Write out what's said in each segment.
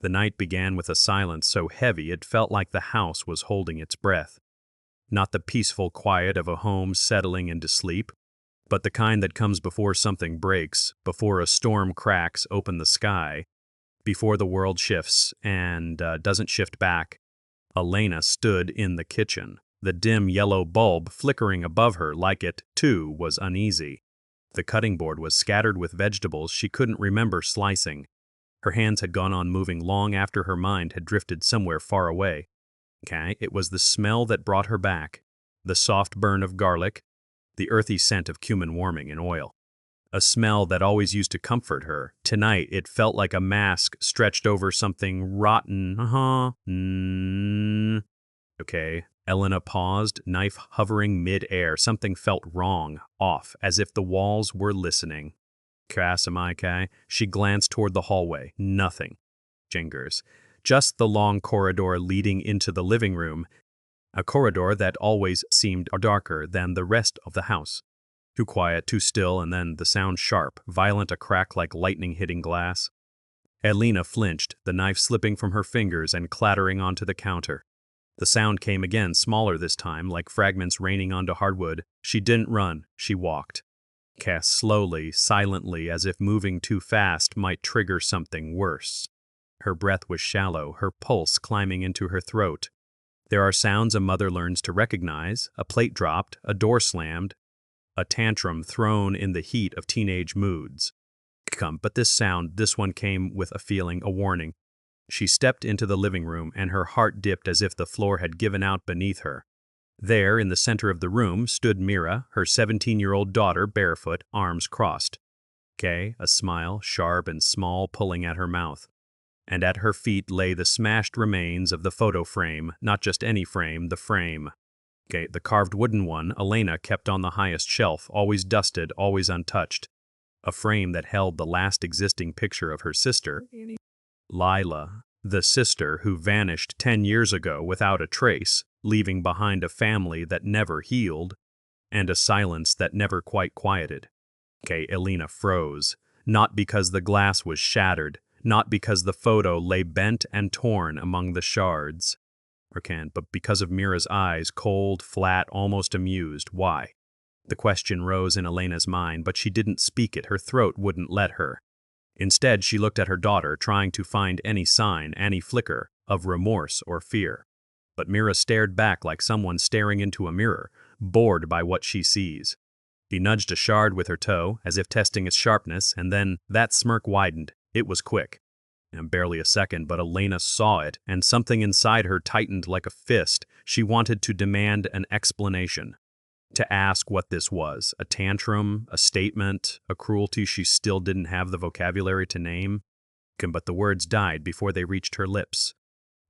The night began with a silence so heavy it felt like the house was holding its breath. Not the peaceful quiet of a home settling into sleep, but the kind that comes before something breaks, before a storm cracks open the sky, before the world shifts and doesn't shift back. Elena stood in the kitchen, the dim yellow bulb flickering above her like it, too, was uneasy. The cutting board was scattered with vegetables she couldn't remember slicing. Her hands had gone on moving long after her mind had drifted somewhere far away. It was the smell that brought her back. The soft burn of garlic, the earthy scent of cumin warming in oil. A smell that always used to comfort her. Tonight it felt like a mask stretched over something rotten. Elena paused, knife hovering mid-air. Something felt wrong, off, as if the walls were listening. She glanced toward the hallway. Nothing. Jingers. Just the long corridor leading into the living room, a corridor that always seemed darker than the rest of the house. Too quiet, too still, and then the sound sharp, violent, a crack like lightning hitting glass. Elena flinched, the knife slipping from her fingers and clattering onto the counter. The sound came again, smaller this time, like fragments raining onto hardwood. She didn't run, she walked. Slowly, silently, as if moving too fast might trigger something worse. Her breath was shallow, her pulse climbing into her throat. There are sounds a mother learns to recognize: a plate dropped, a door slammed, a tantrum thrown in the heat of teenage moods. But this one came with a feeling, a warning. She stepped into the living room, and her heart dipped as if the floor had given out beneath her. There, in the center of the room, stood Mira, her 17-year-old daughter, barefoot, arms crossed. A smile, sharp and small, pulling at her mouth. And at her feet lay the smashed remains of the photo frame, not just any frame, the frame. The carved wooden one Elena kept on the highest shelf, always dusted, always untouched. A frame that held the last existing picture of her sister, Lila, the sister who vanished 10 years ago without a trace, leaving behind a family that never healed, and a silence that never quite quieted. Elena froze, not because the glass was shattered, not because the photo lay bent and torn among the shards, but because of Mira's eyes, cold, flat, almost amused. Why? The question rose in Elena's mind, but she didn't speak it. Her throat wouldn't let her. Instead, she looked at her daughter, trying to find any sign, any flicker, of remorse or fear. But Mira stared back like someone staring into a mirror, bored by what she sees. She nudged a shard with her toe, as if testing its sharpness, and then that smirk widened. It was quick. Barely a second, but Elena saw it, and something inside her tightened like a fist. She wanted to demand an explanation. To ask what this was, a tantrum, a statement, a cruelty she still didn't have the vocabulary to name. But the words died before they reached her lips.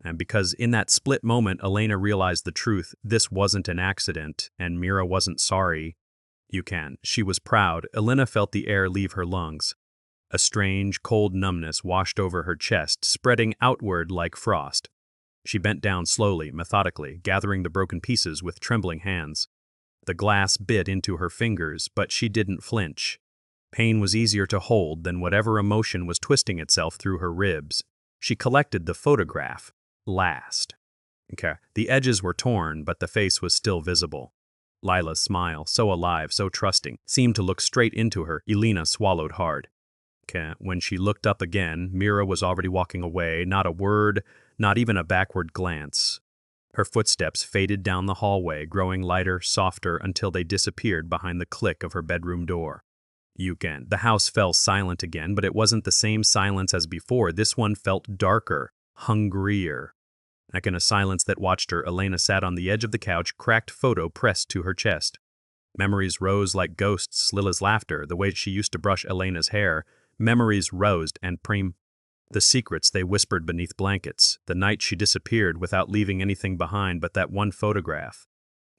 And because in that split moment, Elena realized the truth. This wasn't an accident, and Mira wasn't sorry. She was proud. Elena felt the air leave her lungs. A strange, cold numbness washed over her chest, spreading outward like frost. She bent down slowly, methodically, gathering the broken pieces with trembling hands. The glass bit into her fingers, but she didn't flinch. Pain was easier to hold than whatever emotion was twisting itself through her ribs. She collected the photograph. Last. The edges were torn, but the face was still visible. Lila's smile, so alive, so trusting, seemed to look straight into her. Elena swallowed hard. When she looked up again, Mira was already walking away, not a word, not even a backward glance. Her footsteps faded down the hallway, growing lighter, softer, until they disappeared behind the click of her bedroom door. The house fell silent again, but it wasn't the same silence as before. This one felt darker, hungrier. In a silence that watched her, Elena sat on the edge of the couch, cracked photo pressed to her chest. Memories rose like ghosts, Lila's laughter, the way she used to brush Elena's hair. Memories rose and the secrets they whispered beneath blankets, the night she disappeared without leaving anything behind but that one photograph.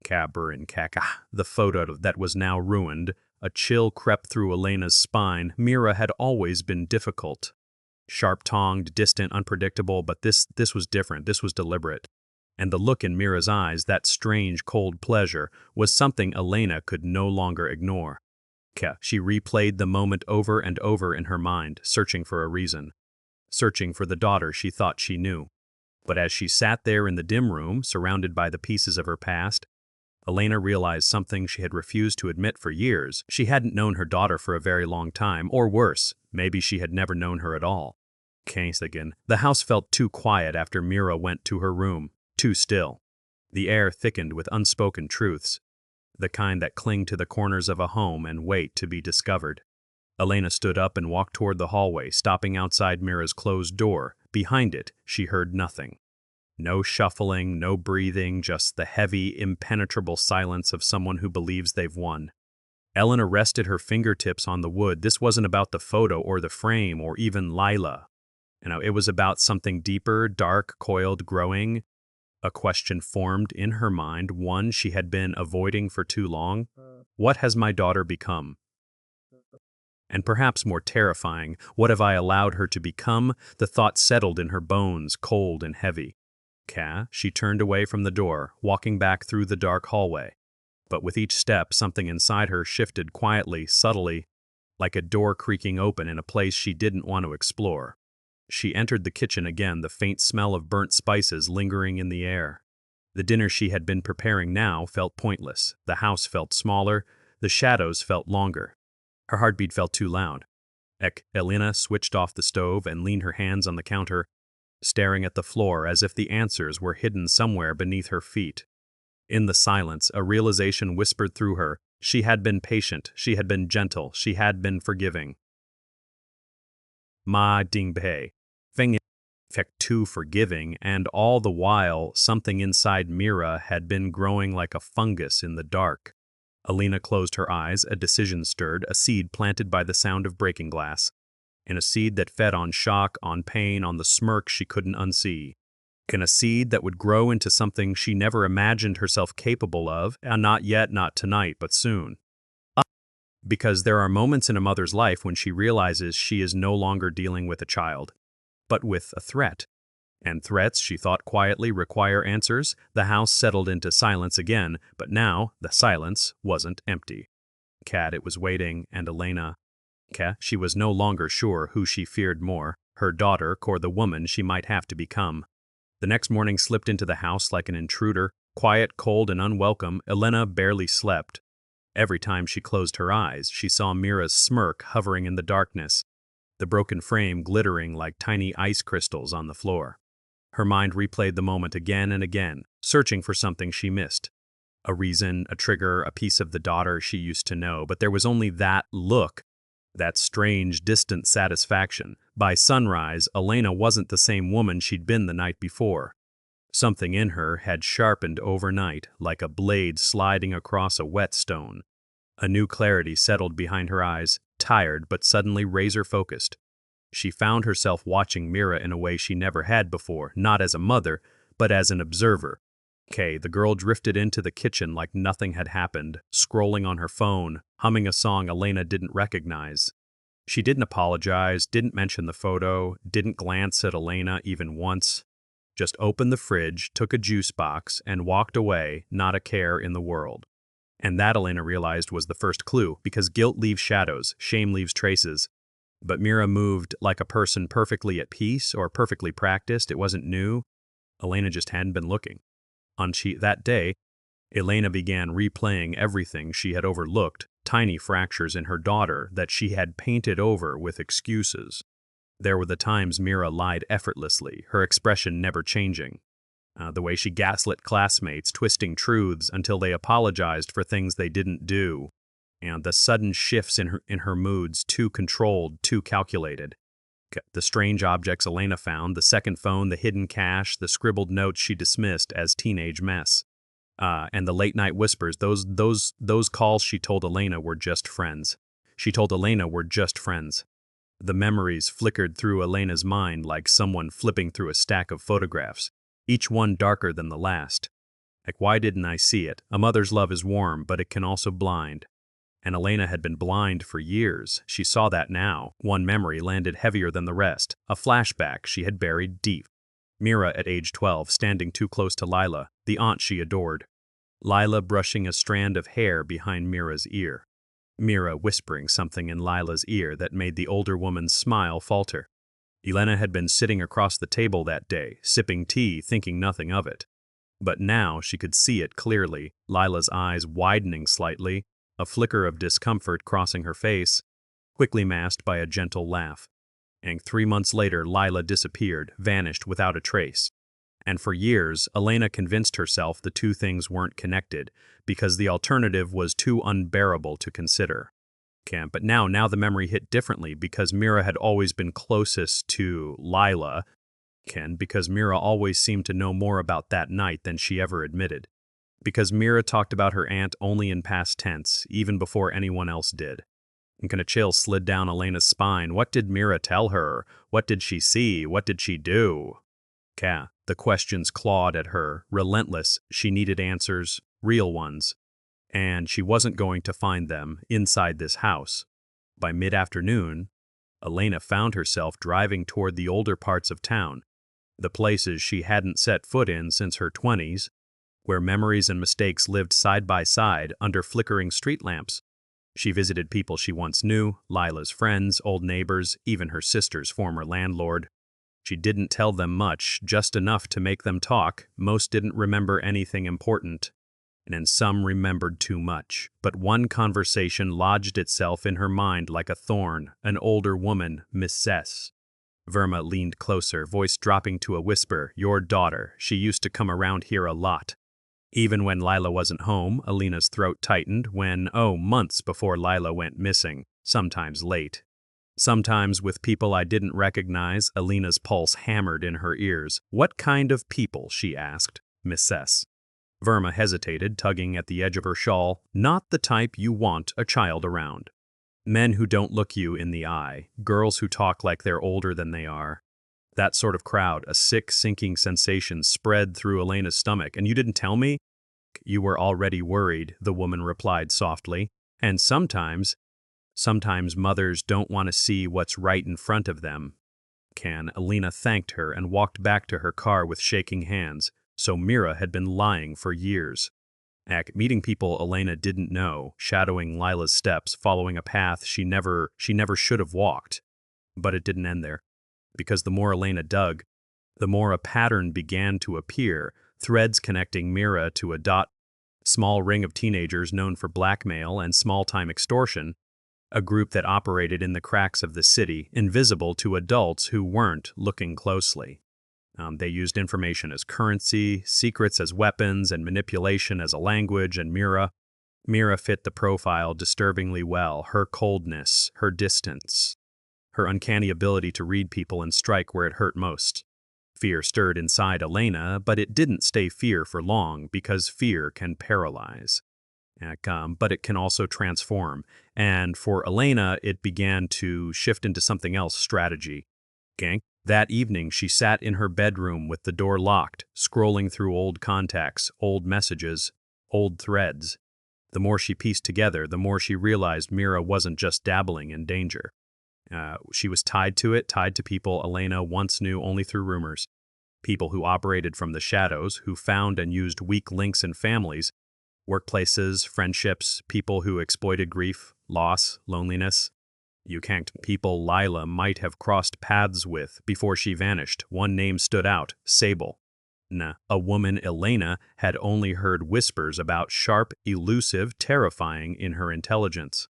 The photo that was now ruined. A chill crept through Elena's spine. Mira had always been difficult. Sharp-tongued, distant, unpredictable, but this was different, this was deliberate. And the look in Mira's eyes, that strange, cold pleasure, was something Elena could no longer ignore. She replayed the moment over and over in her mind, searching for a reason. searching for the daughter she thought she knew. But as she sat there in the dim room, surrounded by the pieces of her past, Elena realized something she had refused to admit for years. She hadn't known her daughter for a very long time, or worse, maybe she had never known her at all. Again. The house felt too quiet after Mira went to her room, too still. The air thickened with unspoken truths, the kind that cling to the corners of a home and wait to be discovered. Elena stood up and walked toward the hallway, stopping outside Mira's closed door. Behind it, she heard nothing. No shuffling, no breathing, just the heavy, impenetrable silence of someone who believes they've won. Elena rested her fingertips on the wood. This wasn't about the photo or the frame or even Lila. It was about something deeper, dark, coiled, growing. A question formed in her mind, one she had been avoiding for too long. What has my daughter become? And perhaps more terrifying, what have I allowed her to become? The thought settled in her bones, cold and heavy. She turned away from the door, walking back through the dark hallway. But with each step, something inside her shifted quietly, subtly, like a door creaking open in a place she didn't want to explore. She entered the kitchen again, the faint smell of burnt spices lingering in the air. The dinner she had been preparing now felt pointless. The house felt smaller. The shadows felt longer. Her heartbeat felt too loud. Elena switched off the stove and leaned her hands on the counter, staring at the floor as if the answers were hidden somewhere beneath her feet. In the silence, a realization whispered through her. She had been patient, she had been gentle, she had been forgiving. Ma Dingbe, Feng effect too forgiving, and all the while, something inside Mira had been growing like a fungus in the dark. Elena closed her eyes, a decision stirred, a seed planted by the sound of breaking glass. And a seed that fed on shock, on pain, on the smirk she couldn't unsee. A seed that would grow into something she never imagined herself capable of, and not yet, not tonight, but soon. Because there are moments in a mother's life when she realizes she is no longer dealing with a child, but with a threat. And threats, she thought quietly, require answers. The house settled into silence again, but now the silence wasn't empty. It was waiting, and Elena. She was no longer sure who she feared more, her daughter or the woman she might have to become. The next morning slipped into the house like an intruder, quiet, cold, and unwelcome. Elena barely slept. Every time she closed her eyes, she saw Mira's smirk hovering in the darkness, the broken frame glittering like tiny ice crystals on the floor. Her mind replayed the moment again and again, searching for something she missed. A reason, a trigger, a piece of the daughter she used to know, but there was only that look, that strange, distant satisfaction. By sunrise, Elena wasn't the same woman she'd been the night before. Something in her had sharpened overnight, like a blade sliding across a whetstone. A new clarity settled behind her eyes, tired but suddenly razor-focused. She found herself watching Mira in a way she never had before, not as a mother, but as an observer. The girl drifted into the kitchen like nothing had happened, scrolling on her phone, humming a song Elena didn't recognize. She didn't apologize, didn't mention the photo, didn't glance at Elena even once. Just opened the fridge, took a juice box, and walked away, not a care in the world. And that, Elena realized, was the first clue, because guilt leaves shadows, shame leaves traces. But Mira moved like a person perfectly at peace or perfectly practiced. It wasn't new. Elena just hadn't been looking. That day, Elena began replaying everything she had overlooked, tiny fractures in her daughter that she had painted over with excuses. There were the times Mira lied effortlessly, her expression never changing. The way she gaslit classmates, twisting truths until they apologized for things they didn't do. And the sudden shifts in her moods, too controlled, too calculated. The strange objects Elena found, the second phone, the hidden cash, the scribbled notes she dismissed as teenage mess. And the late-night whispers, those calls she told Elena were just friends. She told Elena were just friends. The memories flickered through Elena's mind like someone flipping through a stack of photographs, each one darker than the last. Why didn't I see it? A mother's love is warm, but it can also blind. And Elena had been blind for years. She saw that now. One memory landed heavier than the rest, a flashback she had buried deep. Mira at age 12, standing too close to Lila, the aunt she adored. Lila brushing a strand of hair behind Mira's ear. Mira whispering something in Lila's ear that made the older woman's smile falter. Elena had been sitting across the table that day, sipping tea, thinking nothing of it. But now she could see it clearly, Lila's eyes widening slightly, a flicker of discomfort crossing her face, quickly masked by a gentle laugh. And 3 months later, Lila disappeared, vanished without a trace. And for years, Elena convinced herself the two things weren't connected, because the alternative was too unbearable to consider. But now the memory hit differently because Mira had always been closest to Lila, because Mira always seemed to know more about that night than she ever admitted. Because Mira talked about her aunt only in past tense, even before anyone else did. And a chill slid down Elena's spine. What did Mira tell her? What did she see? What did she do? The questions clawed at her, relentless. She needed answers, real ones. And she wasn't going to find them inside this house. By mid-afternoon, Elena found herself driving toward the older parts of town, the places she hadn't set foot in since her 20s, where memories and mistakes lived side by side under flickering street lamps. She visited people she once knew, Lila's friends, old neighbors, even her sister's former landlord. She didn't tell them much, just enough to make them talk. Most didn't remember anything important, and some remembered too much. But one conversation lodged itself in her mind like a thorn, an older woman, Miss Sess. Verma leaned closer, voice dropping to a whisper. Your daughter. She used to come around here a lot. Even when Lila wasn't home, Elena's throat tightened months before Lila went missing, sometimes late. Sometimes with people I didn't recognize. Elena's pulse hammered in her ears. What kind of people? She asked. Miss Sess. Verma hesitated, tugging at the edge of her shawl. Not the type you want a child around. Men who don't look you in the eye, girls who talk like they're older than they are. That sort of crowd. A sick, sinking sensation spread through Elena's stomach. And you didn't tell me? You were already worried, the woman replied softly. And sometimes mothers don't want to see what's right in front of them. Elena thanked her and walked back to her car with shaking hands. So Mira had been lying for years. Meeting people Elena didn't know, shadowing Lila's steps, following a path she never should have walked. But it didn't end there. Because the more Elena dug, the more a pattern began to appear, threads connecting Mira to a small ring of teenagers known for blackmail and small-time extortion, a group that operated in the cracks of the city, invisible to adults who weren't looking closely. They used information as currency, secrets as weapons, and manipulation as a language, and Mira fit the profile disturbingly well. Her coldness, her distance, her uncanny ability to read people and strike where it hurt most. Fear stirred inside Elena, but it didn't stay fear for long, because fear can paralyze. But it can also transform, and for Elena, it began to shift into something else, strategy. That evening, she sat in her bedroom with the door locked, scrolling through old contacts, old messages, old threads. The more she pieced together, the more she realized Mira wasn't just dabbling in danger. She was tied to people Elena once knew only through rumors. People who operated from the shadows, who found and used weak links in families, workplaces, friendships, people who exploited grief, loss, loneliness. People Lila might have crossed paths with before she vanished. One name stood out, Sable. A woman Elena had only heard whispers about, sharp, elusive, terrifying in her intelligence.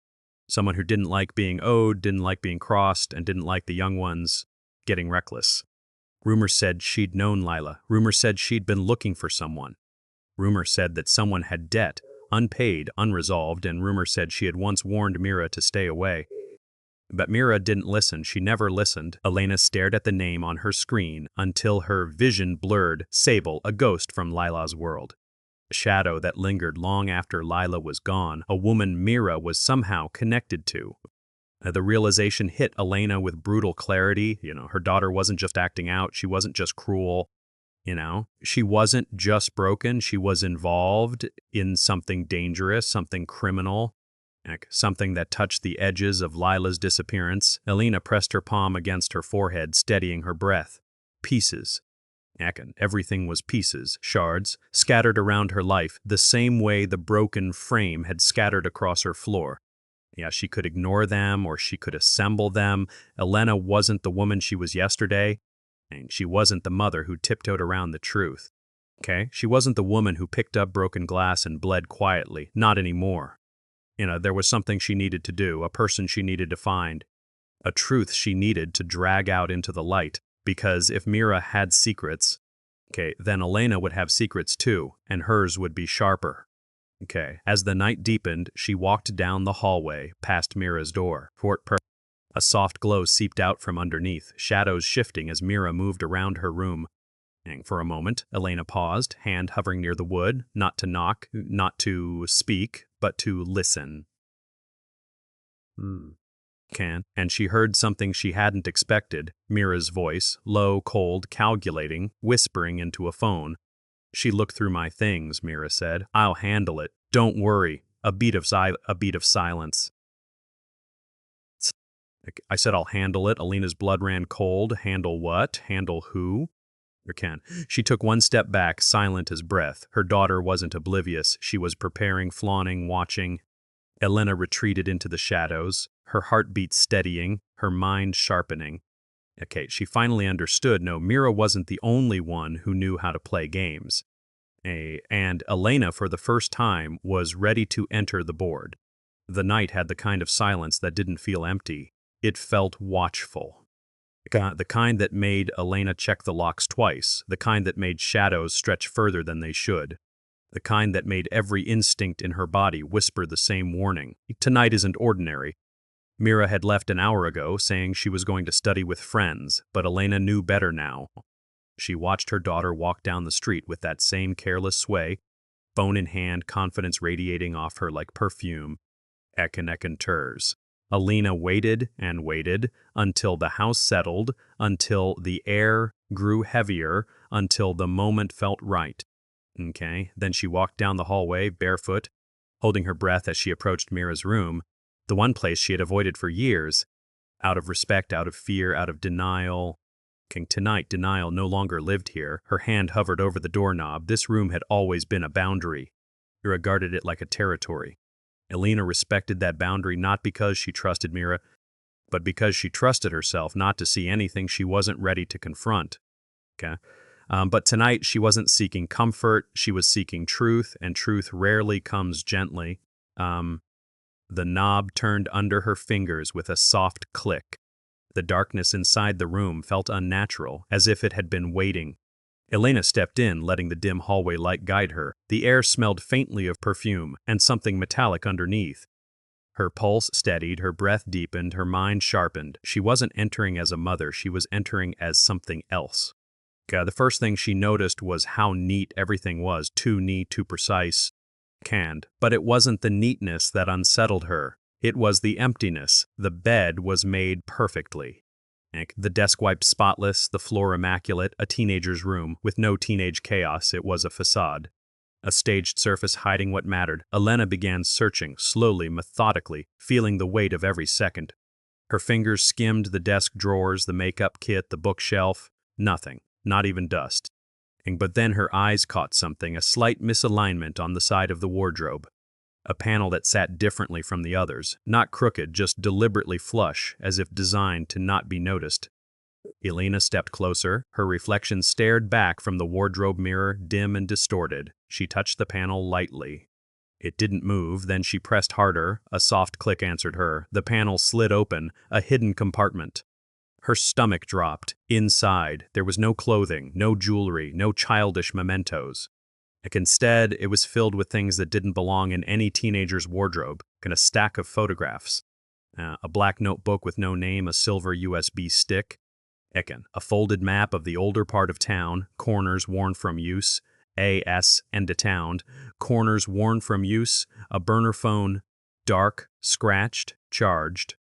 Someone who didn't like being owed, didn't like being crossed, and didn't like the young ones getting reckless. Rumor said she'd known Lila. Rumor said she'd been looking for someone. Rumor said that someone had debt, unpaid, unresolved, and rumor said she had once warned Mira to stay away. But Mira didn't listen. She never listened. Elena stared at the name on her screen until her vision blurred. Sable, a ghost from Lila's world. A shadow that lingered long after Lila was gone, a woman Mira was somehow connected to. The realization hit Elena with brutal clarity. Her daughter wasn't just acting out. She wasn't just cruel. She wasn't just broken. She was involved in something dangerous, something criminal. Something that touched the edges of Lila's disappearance. Elena pressed her palm against her forehead, steadying her breath. Pieces. Everything was pieces, shards, scattered around her life, the same way the broken frame had scattered across her floor. Yeah, she could ignore them or she could assemble them. Elena wasn't the woman she was yesterday, and she wasn't the mother who tiptoed around the truth. Okay? She wasn't the woman who picked up broken glass and bled quietly. Not anymore. There was something she needed to do, a person she needed to find, a truth she needed to drag out into the light. Because if Mira had secrets, okay, then Elena would have secrets too, and hers would be sharper. Okay, as the night deepened, she walked down the hallway, past Mira's door. A soft glow seeped out from underneath, shadows shifting as Mira moved around her room. And for a moment, Elena paused, hand hovering near the wood, not to knock, not to speak, but to listen. And she heard something she hadn't expected, Mira's voice, low, cold, calculating, whispering into a phone. She looked through my things, Mira said. I'll handle it. Don't worry. A beat of silence. I said I'll handle it. Elena's blood ran cold. Handle what? Handle who? She took one step back, silent as breath. Her daughter wasn't oblivious. She was preparing, fawning, watching. Elena retreated into the shadows, her heartbeat steadying, her mind sharpening. Okay, she finally understood, no, Mira wasn't the only one who knew how to play games. And Elena, for the first time, was ready to enter the board. The night had the kind of silence that didn't feel empty. It felt watchful. The kind that made Elena check the locks twice, the kind that made shadows stretch further than they should. The kind that made every instinct in her body whisper the same warning. Tonight isn't ordinary. Mira had left an hour ago, saying she was going to study with friends, but Elena knew better now. She watched her daughter walk down the street with that same careless sway, phone in hand, confidence radiating off her like perfume. Ekin ters. Elena waited and waited until the house settled, until the air grew heavier, until the moment felt right. Okay, then she walked down the hallway, barefoot, holding her breath as she approached Mira's room, the one place she had avoided for years, out of respect, out of fear, out of denial. Tonight, denial no longer lived here. Her hand hovered over the doorknob. This room had always been a boundary. Mira guarded it like a territory. Elena respected that boundary not because she trusted Mira, but because she trusted herself not to see anything she wasn't ready to confront. Okay? But tonight, she wasn't seeking comfort, she was seeking truth, and truth rarely comes gently. The knob turned under her fingers with a soft click. The darkness inside the room felt unnatural, as if it had been waiting. Elena stepped in, letting the dim hallway light guide her. The air smelled faintly of perfume, and something metallic underneath. Her pulse steadied, her breath deepened, her mind sharpened. She wasn't entering as a mother, she was entering as something else. The first thing she noticed was how neat everything was, too neat, too precise, canned. But it wasn't the neatness that unsettled her. It was the emptiness. The bed was made perfectly. The desk wiped spotless, the floor immaculate, a teenager's room, with no teenage chaos. It was a facade. A staged surface hiding what mattered. Elena began searching, slowly, methodically, feeling the weight of every second. Her fingers skimmed the desk drawers, the makeup kit, the bookshelf. Nothing. Not even dust. But then her eyes caught something, a slight misalignment on the side of the wardrobe. A panel that sat differently from the others, not crooked, just deliberately flush, as if designed to not be noticed. Elena stepped closer. Her reflection stared back from the wardrobe mirror, dim and distorted. She touched the panel lightly. It didn't move, then she pressed harder. A soft click answered her. The panel slid open, a hidden compartment. Her stomach dropped. Inside, there was no clothing, no jewelry, no childish mementos. Instead, it was filled with things that didn't belong in any teenager's wardrobe. A stack of photographs. A black notebook with no name, a silver USB stick. A folded map of the older part of town, corners worn from use. A.S. end of town, corners worn from use, a burner phone, dark, scratched, charged.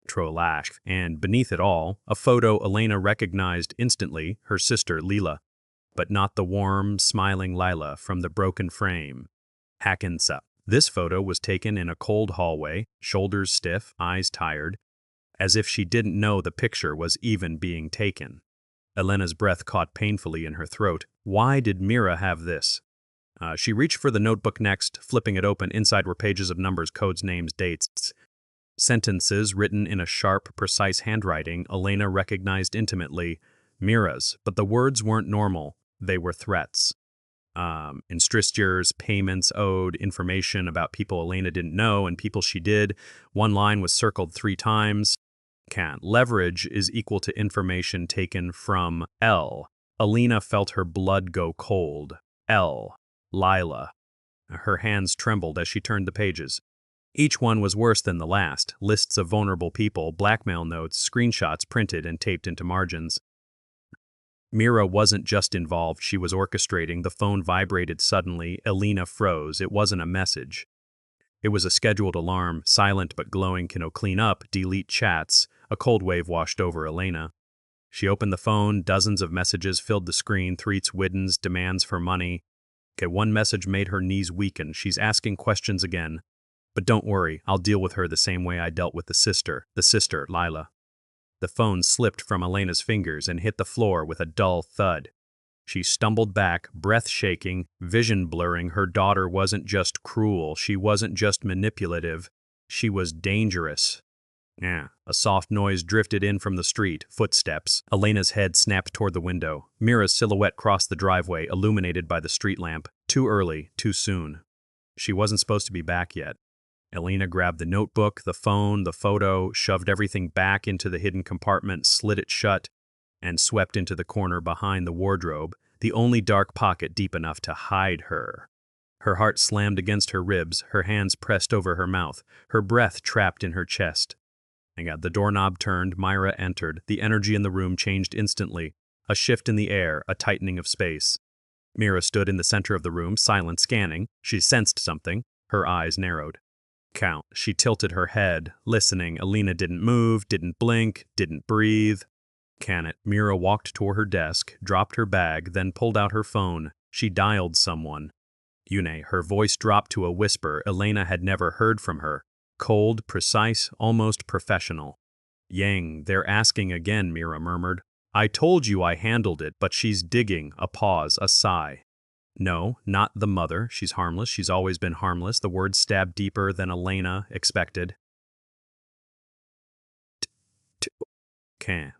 Trolash, and beneath it all, a photo Elena recognized instantly, her sister Lila, but not the warm, smiling Lila from the broken frame. Hackensa. This photo was taken in a cold hallway, shoulders stiff, eyes tired, as if she didn't know the picture was even being taken. Elena's breath caught painfully in her throat. Why did Mira have this? She reached for the notebook next, flipping it open. Inside were pages of numbers, codes, names, dates. Sentences written in a sharp, precise handwriting Elena recognized intimately, Mira's, but the words weren't normal. They were threats. Instristures, payments owed, information about people Elena didn't know and people she did. One line was circled 3 times. Leverage is equal to information taken from L. Elena felt her blood go cold. L. Lila. Her hands trembled as she turned the pages. Each one was worse than the last. Lists of vulnerable people, blackmail notes, screenshots printed and taped into margins. Mira wasn't just involved, she was orchestrating. The phone vibrated suddenly. Elena froze. It wasn't a message. It was a scheduled alarm, silent but glowing. Clean up, delete chats. A cold wave washed over Elena. She opened the phone. Dozens of messages filled the screen. Threats, widdens, demands for money. One message made her knees weaken. She's asking questions again. But don't worry, I'll deal with her the same way I dealt with the sister, Lila. The phone slipped from Elena's fingers and hit the floor with a dull thud. She stumbled back, breath shaking, vision blurring. Her daughter wasn't just cruel, she wasn't just manipulative, she was dangerous. A soft noise drifted in from the street, footsteps. Elena's head snapped toward the window. Mira's silhouette crossed the driveway, illuminated by the street lamp. Too early, too soon. She wasn't supposed to be back yet. Elena grabbed the notebook, the phone, the photo, shoved everything back into the hidden compartment, slid it shut, and swept into the corner behind the wardrobe, the only dark pocket deep enough to hide her. Her heart slammed against her ribs, her hands pressed over her mouth, her breath trapped in her chest. The doorknob turned, Myra entered. The energy in the room changed instantly. A shift in the air, a tightening of space. Mira stood in the center of the room, silent, scanning. She sensed something. Her eyes narrowed. She tilted her head, listening. Elena didn't move, didn't blink, didn't breathe. Mira walked toward her desk, dropped her bag, then pulled out her phone. She dialed someone. Yune, her voice dropped to a whisper. Elena had never heard from her. Cold, precise, almost professional. Yang, they're asking again, Mira murmured. I told you I handled it, but she's digging. A pause, a sigh. No, not the mother. She's harmless. She's always been harmless. The words stabbed deeper than Elena expected.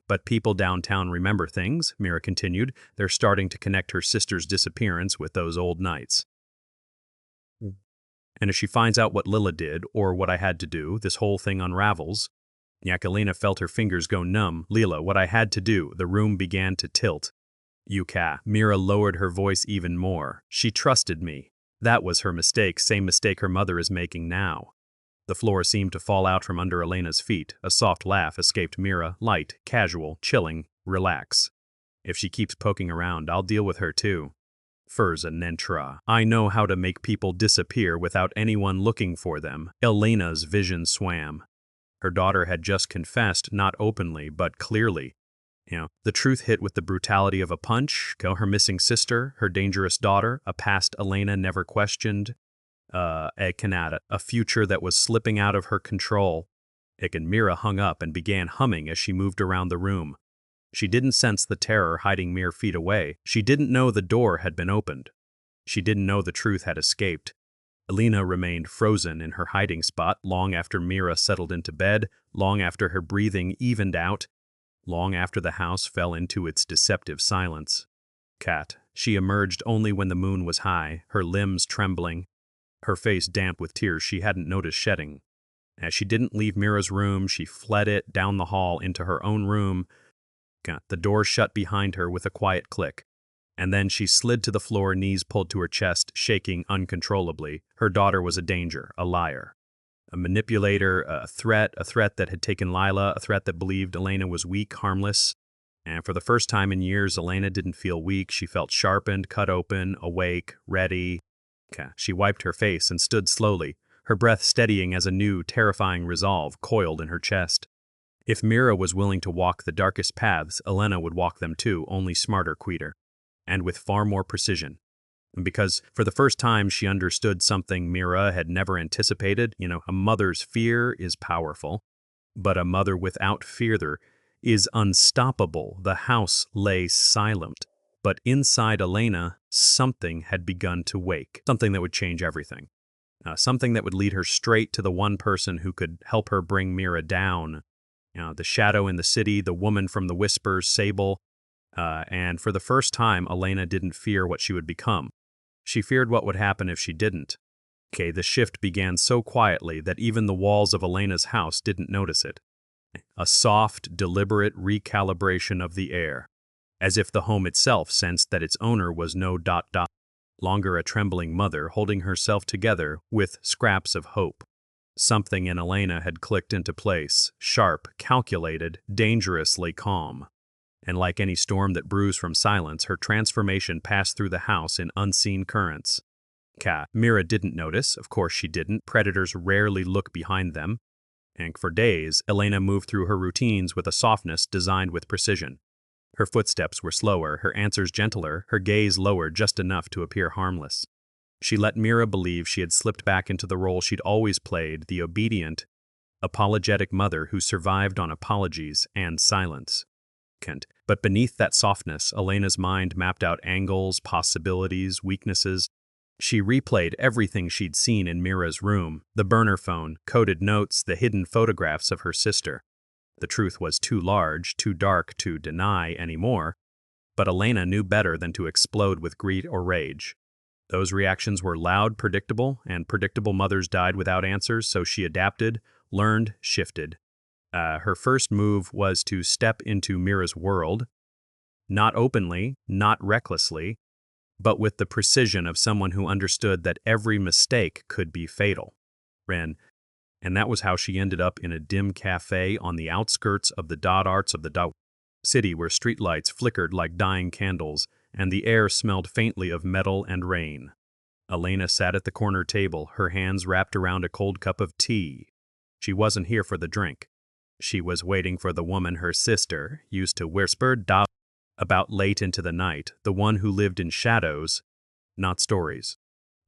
But people downtown remember things, Mira continued. They're starting to connect her sister's disappearance with those old nights. And if she finds out what Lila did, or what I had to do, this whole thing unravels. Elena felt her fingers go numb. Lila, what I had to do. The room began to tilt. Mira lowered her voice even more. She trusted me. That was her mistake, same mistake her mother is making now. The floor seemed to fall out from under Elena's feet. A soft laugh escaped Mira, light, casual, chilling. Relax. If she keeps poking around, I'll deal with her too. Furza Nentra. I know how to make people disappear without anyone looking for them. Elena's vision swam. Her daughter had just confessed, not openly, but clearly. The truth hit with the brutality of a punch. Her missing sister, her dangerous daughter, a past Elena never questioned. A future that was slipping out of her control. Mira hung up and began humming as she moved around the room. She didn't sense the terror hiding mere feet away. She didn't know the door had been opened. She didn't know the truth had escaped. Elena remained frozen in her hiding spot long after Mira settled into bed, long after her breathing evened out, long after the house fell into its deceptive silence. She emerged only when the moon was high, her limbs trembling, her face damp with tears she hadn't noticed shedding. As she didn't leave Mira's room, she fled it down the hall into her own room. The door shut behind her with a quiet click. And then she slid to the floor, knees pulled to her chest, shaking uncontrollably. Her daughter was a danger, a liar. A manipulator, a threat that had taken Lila, a threat that believed Elena was weak, harmless. And for the first time in years, Elena didn't feel weak. She felt sharpened, cut open, awake, ready. She wiped her face and stood slowly, her breath steadying as a new, terrifying resolve coiled in her chest. If Mira was willing to walk the darkest paths, Elena would walk them too, only smarter, quicker, and with far more precision. Because for the first time she understood something Mira had never anticipated. A mother's fear is powerful, but a mother without fear is unstoppable. The house lay silent, but inside Elena, something had begun to wake, something that would change everything. something that would lead her straight to the one person who could help her bring Mira down. The shadow in the city, the woman from the whispers, Sable. And for the first time, Elena didn't fear what she would become. She feared what would happen if she didn't. Okay, the shift began so quietly that even the walls of Elena's house didn't notice it. A soft, deliberate recalibration of the air, as if the home itself sensed that its owner was no ... longer a trembling mother holding herself together with scraps of hope. Something in Elena had clicked into place, sharp, calculated, dangerously calm. And like any storm that brews from silence, her transformation passed through the house in unseen currents. Mira didn't notice, of course she didn't, predators rarely look behind them. And for days, Elena moved through her routines with a softness designed with precision. Her footsteps were slower, her answers gentler, her gaze lower just enough to appear harmless. She let Mira believe she had slipped back into the role she'd always played, the obedient, apologetic mother who survived on apologies and silence. But beneath that softness, Elena's mind mapped out angles, possibilities, weaknesses. She replayed everything she'd seen in Mira's room, the burner phone, coded notes, the hidden photographs of her sister. The truth was too large, too dark to deny anymore, but Elena knew better than to explode with greed or rage. Those reactions were loud, predictable, and predictable mothers died without answers, so she adapted, learned, shifted. Her first move was to step into Mira's world, not openly, not recklessly, but with the precision of someone who understood that every mistake could be fatal. And that was how she ended up in a dim cafe on the outskirts of the arts of the city where streetlights flickered like dying candles and the air smelled faintly of metal and rain. Elena sat at the corner table, her hands wrapped around a cold cup of tea. She wasn't here for the drink. She was waiting for the woman her sister used to whisper about late into the night, the one who lived in shadows, not stories.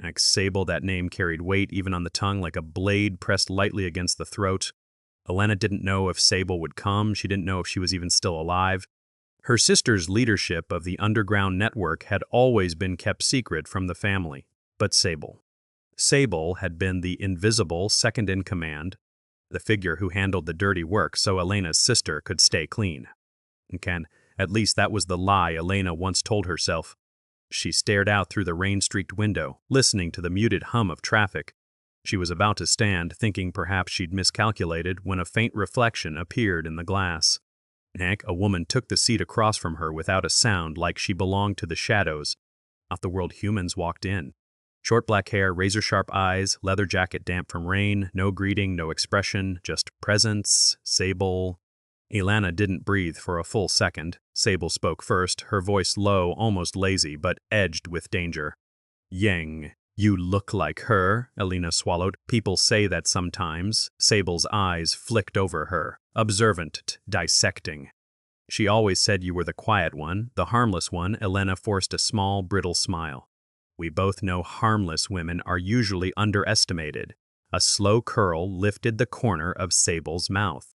Like Sable, that name carried weight even on the tongue like a blade pressed lightly against the throat. Elena didn't know if Sable would come, she didn't know if she was even still alive. Her sister's leadership of the underground network had always been kept secret from the family. But Sable had been the invisible second-in-command, the figure who handled the dirty work so Elena's sister could stay clean. At least that was the lie Elena once told herself. She stared out through the rain-streaked window, listening to the muted hum of traffic. She was about to stand, thinking perhaps she'd miscalculated, when a faint reflection appeared in the glass. A woman took the seat across from her without a sound, like she belonged to the shadows. Off-the-world humans walked in. Short black hair, razor-sharp eyes, leather jacket damp from rain, no greeting, no expression, just presence, Sable. Elena didn't breathe for a full second. Sable spoke first, her voice low, almost lazy, but edged with danger. Yang, you look like her, Elena swallowed. People say that sometimes. Sable's eyes flicked over her, observant, dissecting. She always said you were the quiet one, the harmless one. Elena forced a small, brittle smile. We both know harmless women are usually underestimated. A slow curl lifted the corner of Sable's mouth.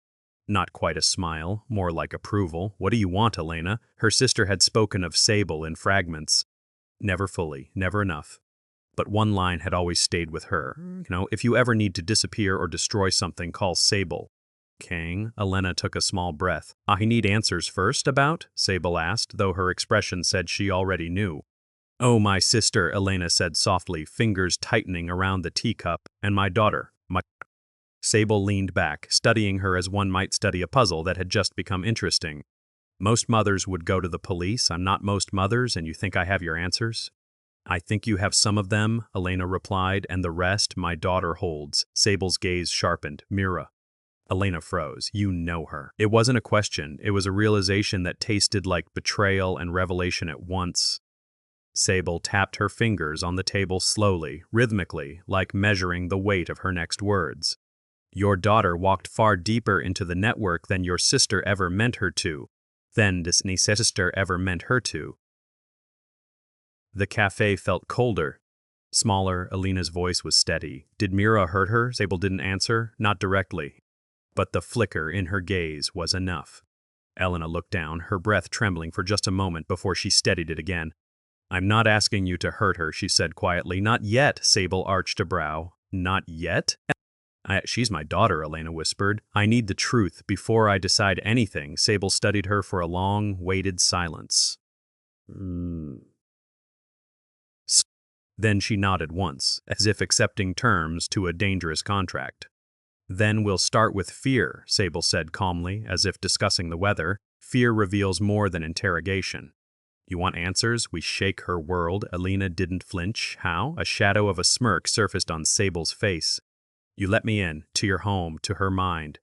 Not quite a smile, more like approval. What do you want, Elena? Her sister had spoken of Sable in fragments. Never fully, never enough. But one line had always stayed with her. If you ever need to disappear or destroy something, call Sable. Kang, Elena took a small breath. I need answers first about? Sable asked, though her expression said she already knew. Oh, my sister, Elena said softly, fingers tightening around the teacup, and my daughter, Sable leaned back, studying her as one might study a puzzle that had just become interesting. Most mothers would go to the police. I'm not most mothers, and you think I have your answers? I think you have some of them, Elena replied, and the rest my daughter holds. Sable's gaze sharpened. Mira. Elena froze. You know her. It wasn't a question. It was a realization that tasted like betrayal and revelation at once. Sable tapped her fingers on the table slowly, rhythmically, like measuring the weight of her next words. Your daughter walked far deeper into the network than your sister ever meant her to. Than Disney's sister ever meant her to. The cafe felt colder. Smaller, Elena's voice was steady. Did Mira hurt her? Sable didn't answer, not directly. But the flicker in her gaze was enough. Elena looked down, her breath trembling for just a moment before she steadied it again. I'm not asking you to hurt her, she said quietly. Not yet, Sable arched a brow. Not yet? She's my daughter, Elena whispered. I need the truth before I decide anything. Sable studied her for a long, weighted silence. Then she nodded once, as if accepting terms to a dangerous contract. Then we'll start with fear, Sable said calmly, as if discussing the weather. Fear reveals more than interrogation. You want answers? We shake her world. Elena didn't flinch. How? A shadow of a smirk surfaced on Sable's face. You let me in, to your home, to her mind.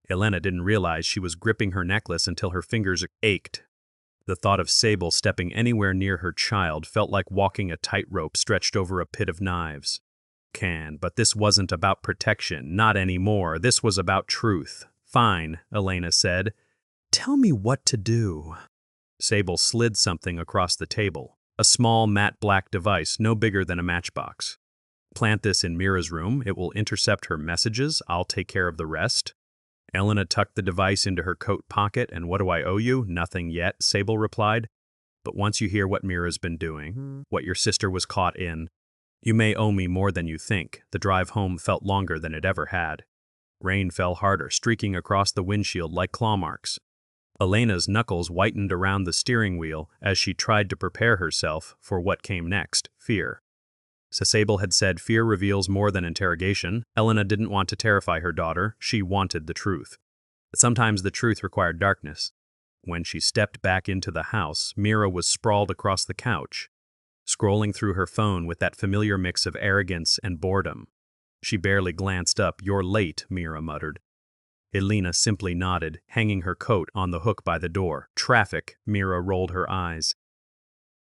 Elena didn't realize she was gripping her necklace until her fingers ached. The thought of Sable stepping anywhere near her child felt like walking a tightrope stretched over a pit of knives. But this wasn't about protection, not anymore. This was about truth. Fine, Elena said. Tell me what to do. Sable slid something across the table, a small matte black device no bigger than a matchbox. Plant this in Mira's room. It will intercept her messages. I'll take care of the rest. Elena tucked the device into her coat pocket. And what do I owe you? Nothing yet, Sable replied. But once you hear what Mira's been doing, what your sister was caught in, you may owe me more than you think. The drive home felt longer than it ever had. Rain fell harder, streaking across the windshield like claw marks. Elena's knuckles whitened around the steering wheel as she tried to prepare herself for what came next, fear. Sable had said fear reveals more than interrogation. Elena didn't want to terrify her daughter. She wanted the truth. But sometimes the truth required darkness. When she stepped back into the house, Mira was sprawled across the couch, scrolling through her phone with that familiar mix of arrogance and boredom. She barely glanced up. You're late, Mira muttered. Elena simply nodded, hanging her coat on the hook by the door. Traffic, Mira rolled her eyes.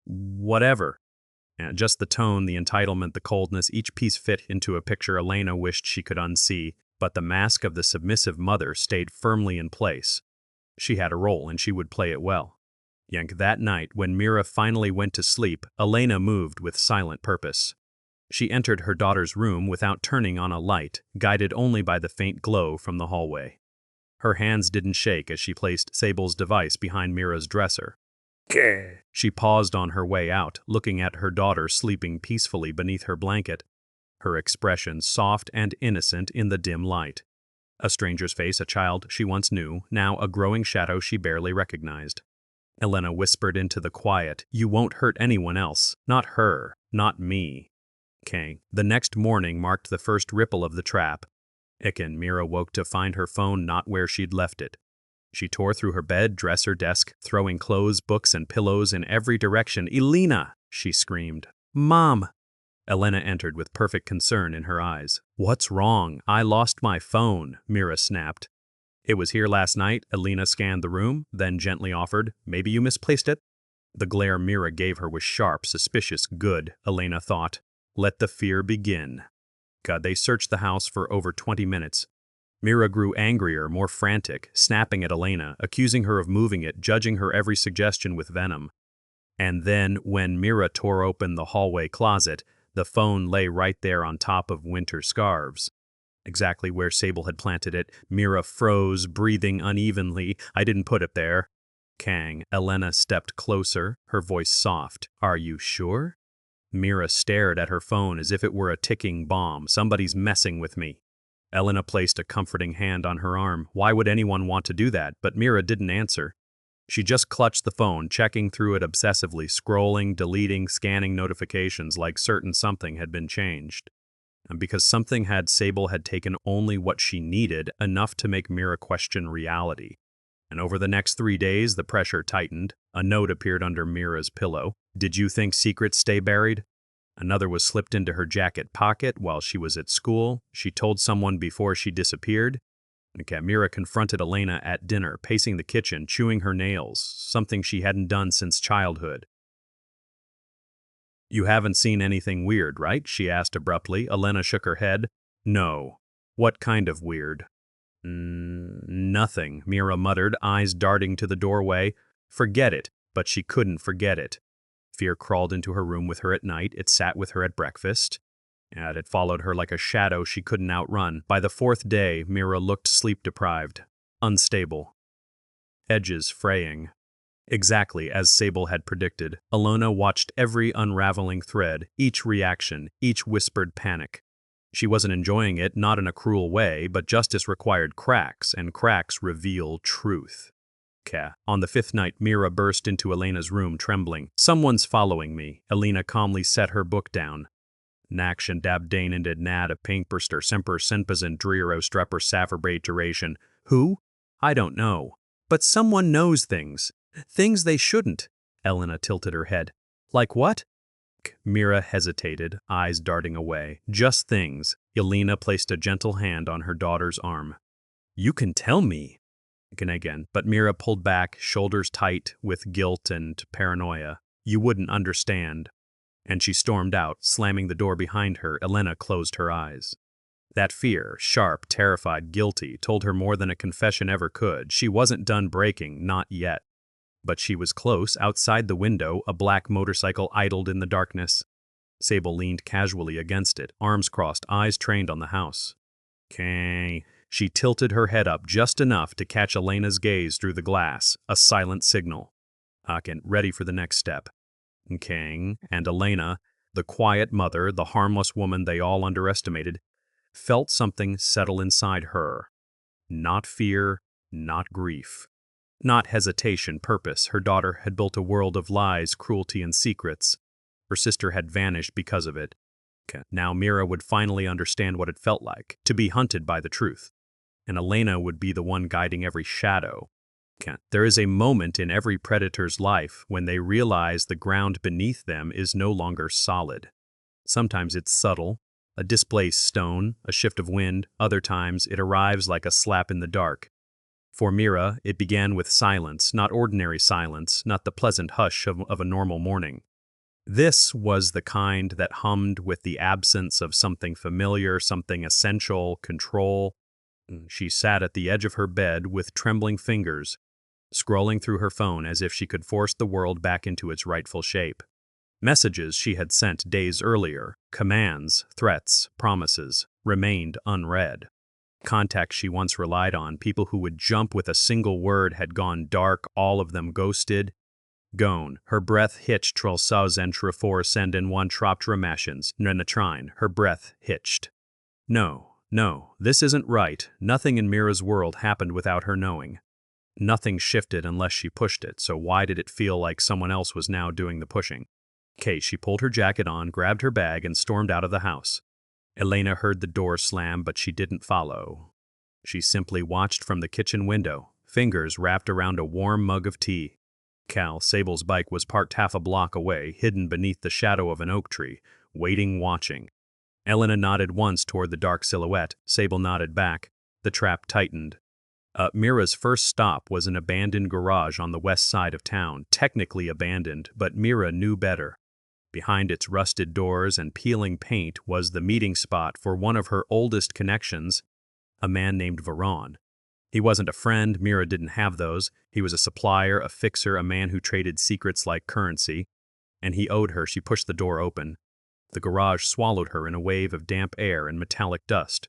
Whatever. Just the tone, the entitlement, the coldness, each piece fit into a picture Elena wished she could unsee, but the mask of the submissive mother stayed firmly in place. She had a role, and she would play it well. That night, when Mira finally went to sleep, Elena moved with silent purpose. She entered her daughter's room without turning on a light, guided only by the faint glow from the hallway. Her hands didn't shake as she placed Sable's device behind Mira's dresser. She paused on her way out, looking at her daughter sleeping peacefully beneath her blanket, her expression soft and innocent in the dim light. A stranger's face, a child she once knew, now a growing shadow she barely recognized. Elena whispered into the quiet, You won't hurt anyone else. Not her. Not me. The next morning marked the first ripple of the trap. Mira woke to find her phone not where she'd left it. She tore through her bed, dresser, desk, throwing clothes, books, and pillows in every direction. Elena! She screamed. Mom! Elena entered with perfect concern in her eyes. What's wrong? I lost my phone, Mira snapped. It was here last night. Elena scanned the room, then gently offered, Maybe you misplaced it? The glare Mira gave her was sharp, suspicious. Good, Elena thought. Let the fear begin. They searched the house for over 20 minutes. Mira grew angrier, more frantic, snapping at Elena, accusing her of moving it, judging her every suggestion with venom. And then, when Mira tore open the hallway closet, the phone lay right there on top of winter scarves. Exactly where Sable had planted it, Mira froze, breathing unevenly. I didn't put it there. Elena stepped closer, her voice soft. Are you sure? Mira stared at her phone as if it were a ticking bomb. Somebody's messing with me. Elena placed a comforting hand on her arm. Why would anyone want to do that? But Mira didn't answer. She just clutched the phone, checking through it obsessively, scrolling, deleting, scanning notifications like certain something had been changed. And because something Sable had taken only what she needed, enough to make Mira question reality. And over the next 3 days, the pressure tightened. A note appeared under Mira's pillow. Did you think secrets stay buried? Another was slipped into her jacket pocket while she was at school. She told someone before she disappeared. Mira confronted Elena at dinner, pacing the kitchen, chewing her nails, something she hadn't done since childhood. You haven't seen anything weird, right? She asked abruptly. Elena shook her head. No. What kind of weird? Nothing, Mira muttered, eyes darting to the doorway. Forget it. But she couldn't forget it. Fear crawled into her room with her at night. It sat with her at breakfast. And it followed her like a shadow she couldn't outrun. By the 4th day, Mira looked sleep-deprived, unstable, edges fraying. Exactly as Sable had predicted, Elena watched every unraveling thread, each reaction, each whispered panic. She wasn't enjoying it, not in a cruel way, but justice required cracks, and cracks reveal truth. On the fifth night, Mira burst into Elena's room, trembling. "Someone's following me." Elena calmly set her book down. "Naction dabdanended nad a pinkperster semper senpazen drero strepper saferbrae duration." Who? I don't know. But someone knows things. Things they shouldn't. Elena tilted her head. Like what? Mira hesitated, eyes darting away. Just things. Elena placed a gentle hand on her daughter's arm. "You can tell me." Again, but Mira pulled back, shoulders tight with guilt and paranoia. "You wouldn't understand." And she stormed out, slamming the door behind her. Elena closed her eyes. That fear, sharp, terrified, guilty, told her more than a confession ever could. She wasn't done breaking, not yet. But she was close. Outside the window, a black motorcycle idled in the darkness. Sable leaned casually against it, arms crossed, eyes trained on the house. "Okay." She tilted her head up just enough to catch Elena's gaze through the glass, a silent signal. Akin, ready for the next step. Okay. And Elena, the quiet mother, the harmless woman they all underestimated, felt something settle inside her. Not fear, not grief. Not hesitation, purpose. Her daughter had built a world of lies, cruelty, and secrets. Her sister had vanished because of it. Now Mira would finally understand what it felt like, to be hunted by the truth. And Elena would be the one guiding every shadow. There is a moment in every predator's life when they realize the ground beneath them is no longer solid. Sometimes it's subtle, a displaced stone, a shift of wind. Other times it arrives like a slap in the dark. For Mira, it began with silence, not ordinary silence, not the pleasant hush of a normal morning. This was the kind that hummed with the absence of something familiar, something essential, control. She sat at the edge of her bed with trembling fingers, scrolling through her phone as if she could force the world back into its rightful shape. Messages she had sent days earlier, commands, threats, promises, remained unread. Contacts she once relied on, people who would jump with a single word, had gone dark, all of them ghosted. Gone. Her breath hitched troll saws and for send in one troptra mashins, trine. Her breath hitched. No, this isn't right. Nothing in Mira's world happened without her knowing. Nothing shifted unless she pushed it, so why did it feel like someone else was now doing the pushing? She pulled her jacket on, grabbed her bag, and stormed out of the house. Elena heard the door slam, but she didn't follow. She simply watched from the kitchen window, fingers wrapped around a warm mug of tea. Sable's bike was parked half a block away, hidden beneath the shadow of an oak tree, waiting, watching. Elena nodded once toward the dark silhouette. Sable nodded back. The trap tightened. Mira's first stop was an abandoned garage on the west side of town, technically abandoned, but Mira knew better. Behind its rusted doors and peeling paint was the meeting spot for one of her oldest connections, a man named Veron. He wasn't a friend, Mira didn't have those. He was a supplier, a fixer, a man who traded secrets like currency. And he owed her. She pushed the door open. The garage swallowed her in a wave of damp air and metallic dust.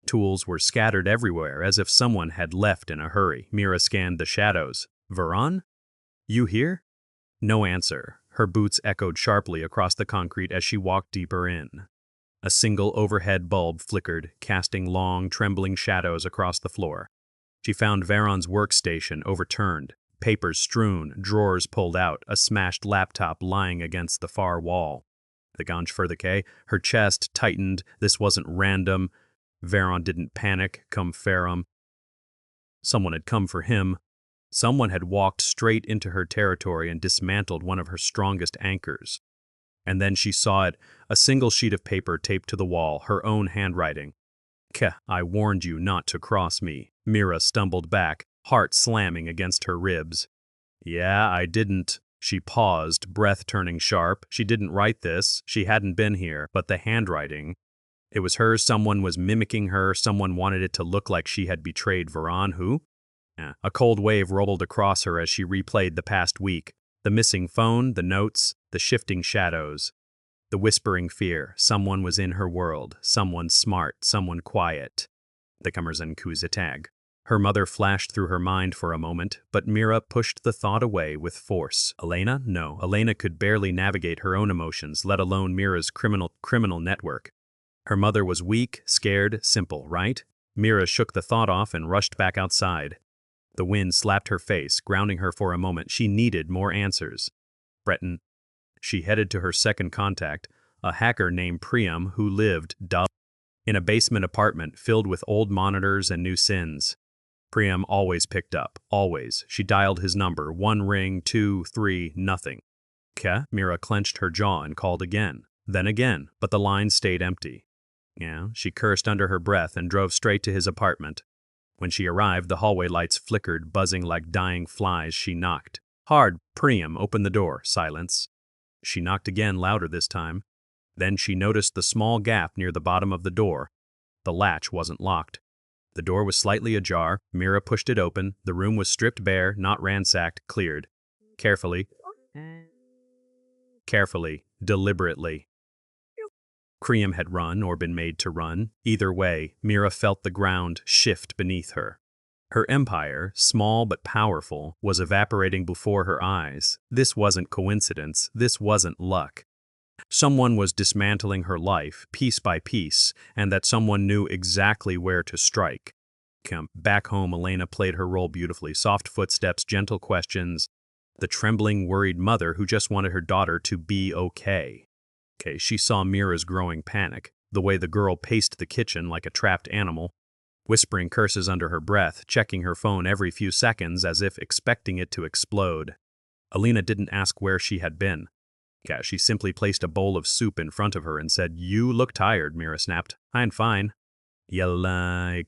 Tools were scattered everywhere, as if someone had left in a hurry. Mira scanned the shadows. "Veron? You here?" No answer. Her boots echoed sharply across the concrete as she walked deeper in. A single overhead bulb flickered, casting long, trembling shadows across the floor. She found Veron's workstation overturned, papers strewn, drawers pulled out, a smashed laptop lying against the far wall. The ganj for the K, her chest tightened. This wasn't random. Veron didn't panic, come Ferrum. Someone had come for him. Someone had walked straight into her territory and dismantled one of her strongest anchors. And then she saw it, a single sheet of paper taped to the wall, her own handwriting. I warned you not to cross me. Mira stumbled back, heart slamming against her ribs. Yeah, I didn't. She paused, breath turning sharp. She didn't write this. She hadn't been here. But the handwriting. It was hers. Someone was mimicking her. Someone wanted it to look like she had betrayed Veron. Who? A cold wave rolled across her as she replayed the past week. The missing phone, the notes, the shifting shadows. The whispering fear. Someone was in her world. Someone smart. Someone quiet. The Kummersen Kuzitag. Her mother flashed through her mind for a moment, but Mira pushed the thought away with force. Elena? No, Elena could barely navigate her own emotions, let alone Mira's criminal network. Her mother was weak, scared, simple, right? Mira shook the thought off and rushed back outside. The wind slapped her face, grounding her for a moment. She needed more answers. Breton. She headed to her second contact, a hacker named Priam who lived in a basement apartment filled with old monitors and new sins. Priam always picked up, always. She dialed his number, 1 ring, 2, 3, nothing. Mira clenched her jaw and called again, then again, but the line stayed empty. She cursed under her breath and drove straight to his apartment. When she arrived, the hallway lights flickered, buzzing like dying flies. She knocked. Hard. Priam opened the door. Silence. She knocked again, louder this time. Then she noticed the small gap near the bottom of the door. The latch wasn't locked. The door was slightly ajar. Mira pushed it open. The room was stripped bare, not ransacked, cleared. Carefully, deliberately. Priam had run or been made to run. Either way, Mira felt the ground shift beneath her. Her empire, small but powerful, was evaporating before her eyes. This wasn't coincidence. This wasn't luck. Someone was dismantling her life, piece by piece, and that someone knew exactly where to strike. Back home, Elena played her role beautifully. Soft footsteps, gentle questions. The trembling, worried mother who just wanted her daughter to be okay. She saw Mira's growing panic, the way the girl paced the kitchen like a trapped animal, whispering curses under her breath, checking her phone every few seconds as if expecting it to explode. Elena didn't ask where she had been. She simply placed a bowl of soup in front of her and said, "You look tired," Mira snapped. "I'm fine." Elena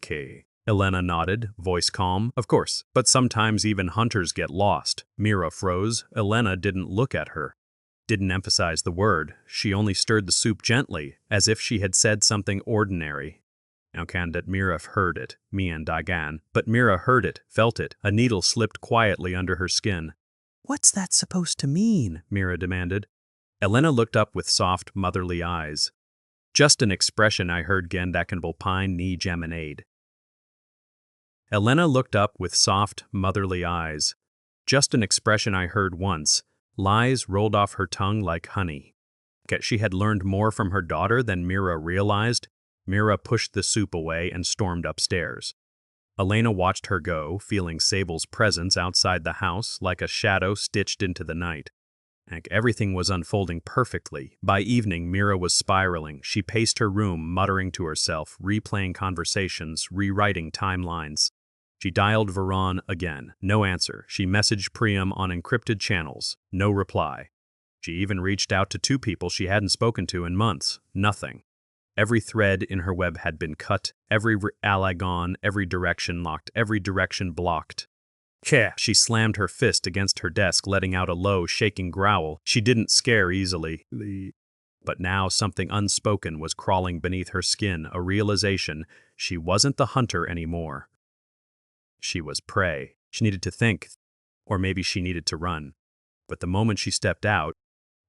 nodded, voice calm. "Of course, but sometimes even hunters get lost." Mira froze. Elena didn't look at her. Didn't emphasize the word. She only stirred the soup gently, as if she had said something ordinary. That Mira heard it, Mian Dagan, but Mira heard it, felt it. A needle slipped quietly under her skin. "What's that supposed to mean?" Mira demanded. Elena looked up with soft, motherly eyes. "Just an expression I heard Gendakanbal Pine ni Geminade." Elena looked up with soft, motherly eyes. "Just an expression I heard once." Lies rolled off her tongue like honey. She had learned more from her daughter than Mira realized. Mira pushed the soup away and stormed upstairs. Elena watched her go, feeling Sable's presence outside the house like a shadow stitched into the night. Everything was unfolding perfectly. By evening, Mira was spiraling. She paced her room, muttering to herself, replaying conversations, rewriting timelines. She dialed Veron again. No answer. She messaged Priam on encrypted channels. No reply. She even reached out to 2 people she hadn't spoken to in months. Nothing. Every thread in her web had been cut, every ally gone, every direction locked, every direction blocked. She slammed her fist against her desk, letting out a low, shaking growl. She didn't scare easily. But now something unspoken was crawling beneath her skin, a realization she wasn't the hunter anymore. She was prey. She needed to think, or maybe she needed to run. But the moment she stepped out,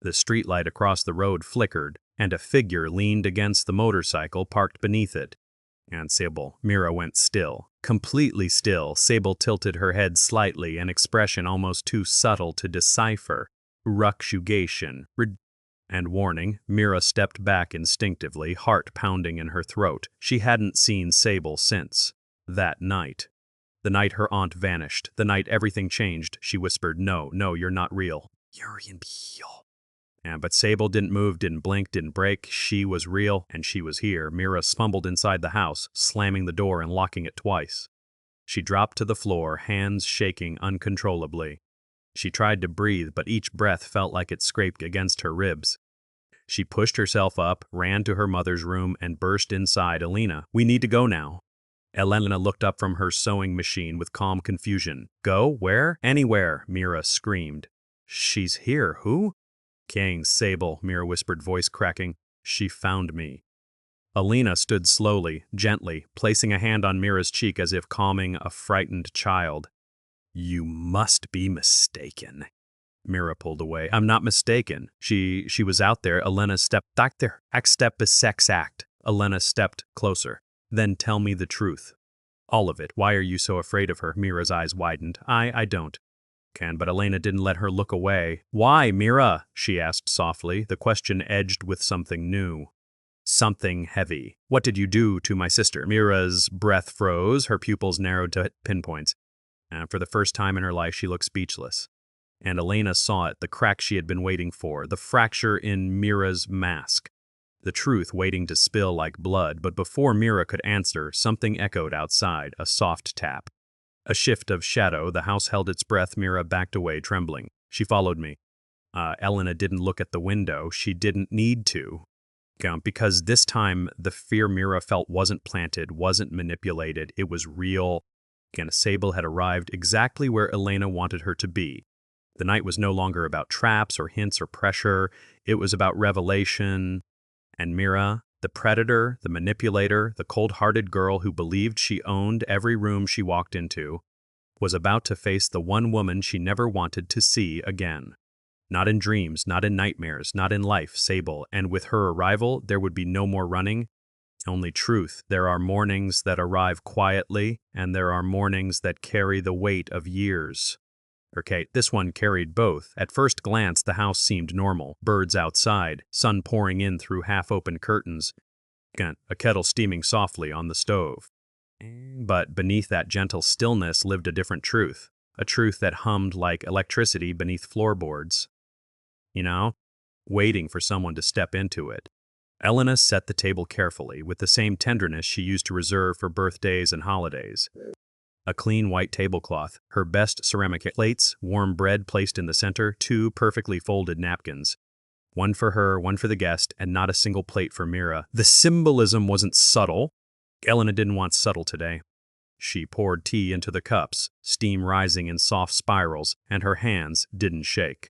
the streetlight across the road flickered, and a figure leaned against the motorcycle parked beneath it. And Sable. Mira went still. Completely still. Sable tilted her head slightly, an expression almost too subtle to decipher. Ruxugation. And warning, Mira stepped back instinctively, heart pounding in her throat. She hadn't seen Sable since that night. The night her aunt vanished, the night everything changed. She whispered, "No, you're not real. You're real." But Sable didn't move, didn't blink, didn't break. She was real, and she was here. Mira fumbled inside the house, slamming the door and locking it twice. She dropped to the floor, hands shaking uncontrollably. She tried to breathe, but each breath felt like it scraped against her ribs. She pushed herself up, ran to her mother's room, and burst inside. "Elena, we need to go now." Elena looked up from her sewing machine with calm confusion. "Go? Where?" "Anywhere," Mira screamed. "She's here. Who?" "Kang Sable," Mira whispered, voice cracking. "She found me." Elena stood slowly, gently, placing a hand on Mira's cheek as if calming a frightened child. "You must be mistaken." Mira pulled away. "I'm not mistaken. She was out there." Elena stepped back there. Step is sex act. Elena stepped closer. "Then tell me the truth. All of it. Why are you so afraid of her?" Mira's eyes widened. I don't. But Elena didn't let her look away. "Why, Mira?" she asked softly, the question edged with something new. something heavy. What did you do to my sister? Mira's breath froze, her pupils narrowed to pinpoints. For the first time in her life, she looked speechless. And Elena saw it, the crack she had been waiting for, the fracture in Mira's mask. The truth waiting to spill like blood, but before Mira could answer, something echoed outside, a soft tap. A shift of shadow, the house held its breath, Mira backed away, trembling. She followed me. Elena didn't look at the window. She didn't need to. Because this time, the fear Mira felt wasn't planted, wasn't manipulated, it was real. Sable had arrived exactly where Elena wanted her to be. The night was no longer about traps or hints or pressure. It was about revelation. And Mira, the predator, the manipulator, the cold-hearted girl who believed she owned every room she walked into, was about to face the one woman she never wanted to see again. Not in dreams, not in nightmares, not in life, Sable, and with her arrival, there would be no more running, only truth. There are mornings that arrive quietly, and there are mornings that carry the weight of years. Okay, this one carried both. At first glance, the house seemed normal. Birds outside, sun pouring in through half-open curtains, a kettle steaming softly on the stove. But beneath that gentle stillness lived a different truth, a truth that hummed like electricity beneath floorboards. Waiting for someone to step into it. Elena set the table carefully, with the same tenderness she used to reserve for birthdays and holidays. A clean white tablecloth, her best ceramic plates, warm bread placed in the center, 2 perfectly folded napkins. One for her, one for the guest, and not a single plate for Mira. The symbolism wasn't subtle. Elena didn't want subtle today. She poured tea into the cups, steam rising in soft spirals, and her hands didn't shake.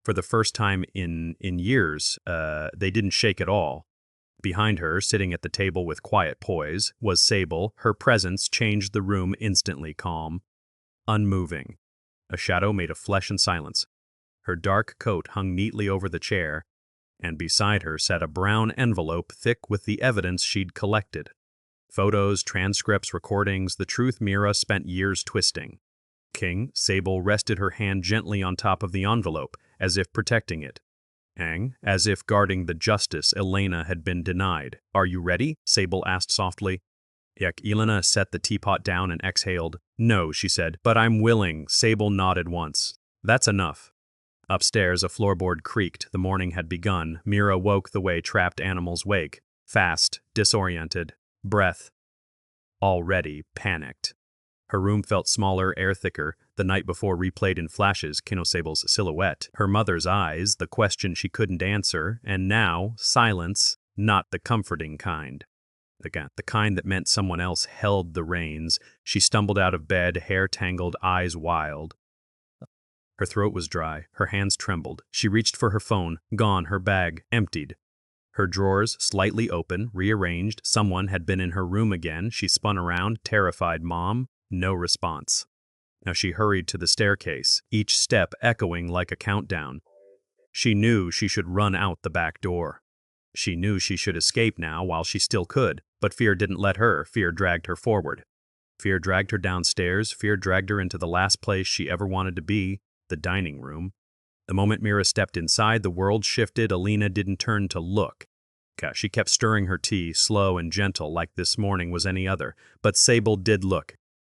For the first time in years, they didn't shake at all. Behind her, sitting at the table with quiet poise, was Sable. Her presence changed the room instantly, calm, unmoving. A shadow made of flesh and silence. Her dark coat hung neatly over the chair, and beside her sat a brown envelope thick with the evidence she'd collected. Photos, transcripts, recordings, the truth Mira spent years twisting. Sable rested her hand gently on top of the envelope, as if protecting it. As if guarding the justice Elena had been denied. "Are you ready?" Sable asked softly. Elena set the teapot down and exhaled. "No," she said, "but I'm willing." Sable nodded once. "That's enough." Upstairs, a floorboard creaked. The morning had begun. Mira woke the way trapped animals wake. Fast, disoriented, breath already panicked. Her room felt smaller, air thicker. The night before replayed in flashes Sable's silhouette, her mother's eyes, the question she couldn't answer, and now, silence, not the comforting kind. The kind that meant someone else held the reins. She stumbled out of bed, hair tangled, eyes wild. Her throat was dry, her hands trembled. She reached for her phone, gone, her bag, emptied. Her drawers slightly open, rearranged. Someone had been in her room again. She spun around, terrified. Mom? No response. Now she hurried to the staircase, each step echoing like a countdown. She knew she should run out the back door. She knew she should escape now while she still could, but fear didn't let her. Fear dragged her forward. Fear dragged her downstairs. Fear dragged her into the last place she ever wanted to be, the dining room. The moment Mira stepped inside, the world shifted. Elena didn't turn to look. She kept stirring her tea, slow and gentle, like this morning was any other. But Sable did look.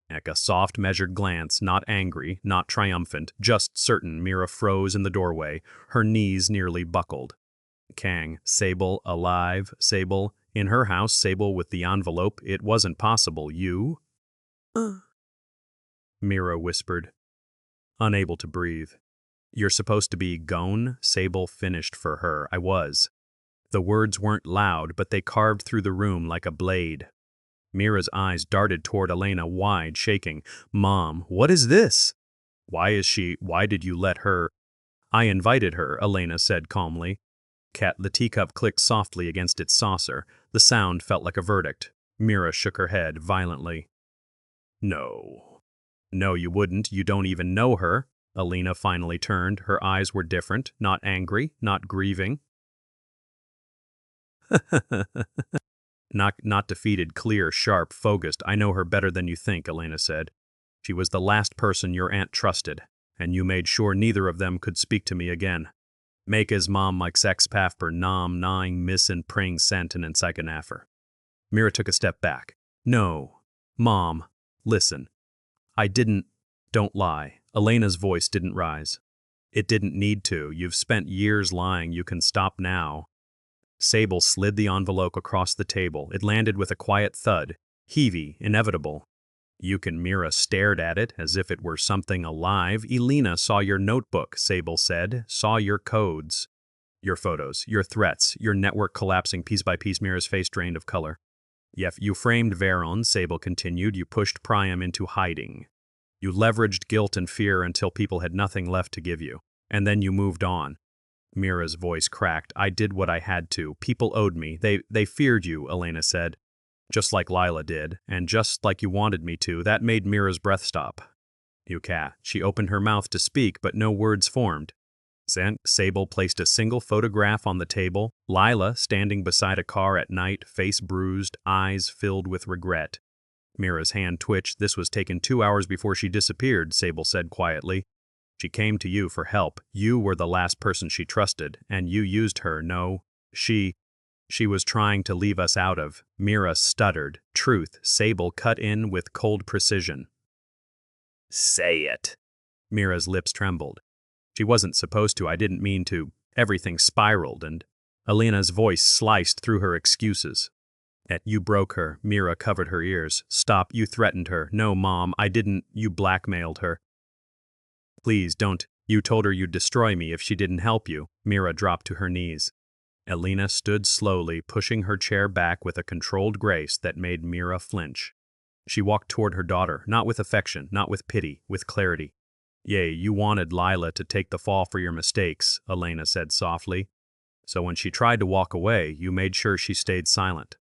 A soft, measured glance, not angry, not triumphant, just certain. Mira froze in the doorway, her knees nearly buckled. Sable, alive, Sable, in her house, Sable with the envelope. It wasn't possible. You? Mira whispered, unable to breathe. You're supposed to be gone, Sable finished for her. I was. The words weren't loud, but they carved through the room like a blade. Mira's eyes darted toward Elena, wide, shaking. Mom, what is this? Why did you let her? I invited her, Elena said calmly. The teacup clicked softly against its saucer. The sound felt like a verdict. Mira shook her head violently. No. No, you wouldn't. You don't even know her. Elena finally turned. Her eyes were different, not angry, not grieving. Not defeated, clear, sharp, focused. I know her better than you think, Elena said. She was the last person your aunt trusted, and you made sure neither of them could speak to me again. Make his mom like sex path per nam nine missin pring sentin and psychonafer. Mira took a step back. No. Mom, listen. I didn't. Don't lie. Elena's voice didn't rise. It didn't need to. You've spent years lying. You can stop now. Sable slid the envelope across the table. It landed with a quiet thud. Heavy, inevitable. You can. Mira stared at it as if it were something alive. Elena saw your notebook, Sable said. Saw your codes. Your photos, your threats, your network collapsing piece by piece. Mira's face drained of color. Yet you framed Veron, Sable continued. You pushed Priam into hiding. You leveraged guilt and fear until people had nothing left to give you. And then you moved on. Mira's voice cracked. I did what I had to. People owed me. They feared you, Elena said. Just like Lila did, and just like you wanted me to. That made Mira's breath stop. You cat. She opened her mouth to speak, but no words formed. Sable placed a single photograph on the table. Lila standing beside a car at night, face bruised, eyes filled with regret. Mira's hand twitched. This was taken 2 hours before she disappeared, Sable said quietly. She came to you for help. You were the last person she trusted, and you used her. No, she was trying to leave us out of. Mira stuttered. Truth, Sable cut in with cold precision. Say it. Mira's lips trembled. She wasn't supposed to. I didn't mean to. Everything spiraled, and Elena's voice sliced through her excuses. You broke her. Mira covered her ears. Stop. You threatened her. No, Mom, I didn't. You blackmailed her. Please don't. You told her you'd destroy me if she didn't help you. Mira dropped to her knees. Elena stood slowly, pushing her chair back with a controlled grace that made Mira flinch. She walked toward her daughter, not with affection, not with pity, with clarity. Yea, you wanted Lila to take the fall for your mistakes, Elena said softly. So when she tried to walk away, you made sure she stayed silent.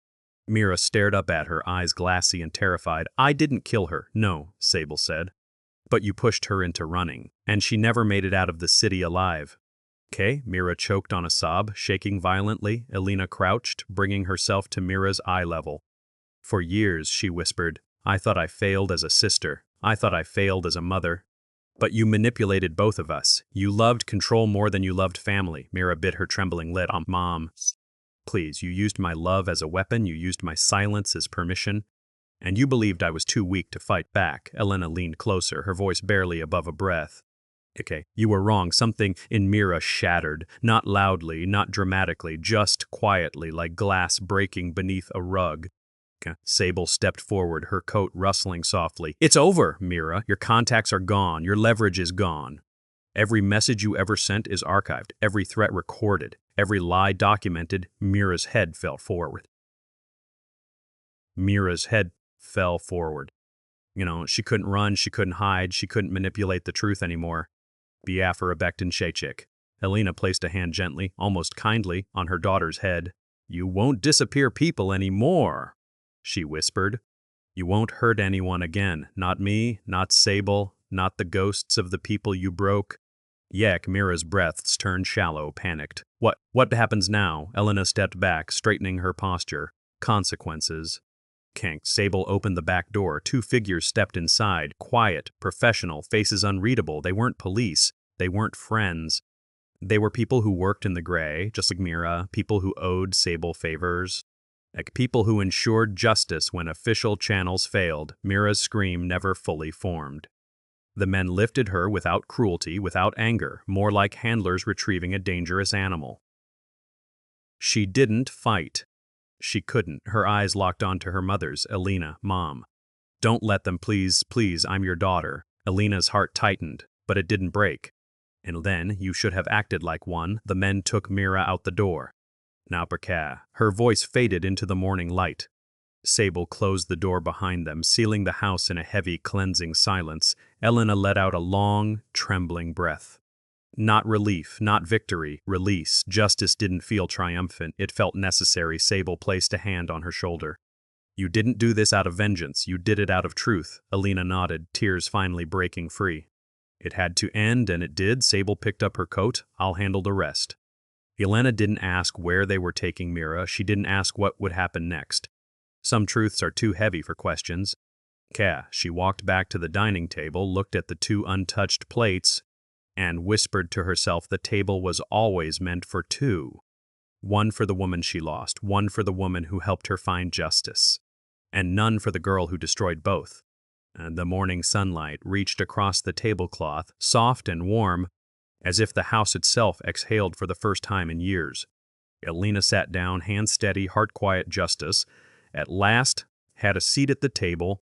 Mira stared up at her, eyes glassy and terrified. I didn't kill her, no, Sable said. But you pushed her into running, and she never made it out of the city alive. Okay, Mira choked on a sob, shaking violently. Elena crouched, bringing herself to Mira's eye level. For years, she whispered, I thought I failed as a sister. I thought I failed as a mother. But you manipulated both of us. You loved control more than you loved family. Mira bit her trembling lip. Mom, please, you used my love as a weapon. You used my silence as permission. And you believed I was too weak to fight back. Elena leaned closer, her voice barely above a breath. Okay, you were wrong. Something in Mira shattered. Not loudly, not dramatically, just quietly, like glass breaking beneath a rug. Sable stepped forward, her coat rustling softly. It's over, Mira. Your contacts are gone. Your leverage is gone. Every message you ever sent is archived. Every threat recorded. Every lie documented. Mira's head fell forward. Mira's head fell forward. She couldn't run, she couldn't hide, she couldn't manipulate the truth anymore. Biafra Becton Shechik. Elena placed a hand gently, almost kindly, on her daughter's head. You won't disappear people anymore, she whispered. You won't hurt anyone again. Not me, not Sable, not the ghosts of the people you broke. Mira's breaths turned shallow, panicked. What happens now? Elena stepped back, straightening her posture. Consequences. Sable opened the back door. 2 figures stepped inside, quiet, professional, faces unreadable. They weren't police. They weren't friends. They were people who worked in the gray, just like Mira, people who owed Sable favors. Like people who ensured justice when official channels failed. Mira's scream never fully formed. The men lifted her without cruelty, without anger, more like handlers retrieving a dangerous animal. She didn't fight. She couldn't. Her eyes locked onto her mother's. Elena, Mom. Don't let them, please, please, I'm your daughter. Elena's heart tightened, but it didn't break. And then, you should have acted like one. The men took Mira out the door. Now, Perka. Her voice faded into the morning light. Sable closed the door behind them, sealing the house in a heavy, cleansing silence. Elena let out a long, trembling breath. Not relief, not victory, release. Justice didn't feel triumphant. It felt necessary. Sable placed a hand on her shoulder. You didn't do this out of vengeance. You did it out of truth. Elena nodded, tears finally breaking free. It had to end, and it did. Sable picked up her coat. I'll handle the rest. Elena didn't ask where they were taking Mira. She didn't ask what would happen next. Some truths are too heavy for questions. She walked back to the dining table, looked at the 2 untouched plates. and whispered to herself the table was always meant for two. One for the woman she lost, one for the woman who helped her find justice, and none for the girl who destroyed both. And the morning sunlight reached across the tablecloth, soft and warm, as if the house itself exhaled for the first time in years. Elena sat down, hand steady, heart quiet. Justice, at last, had a seat at the table,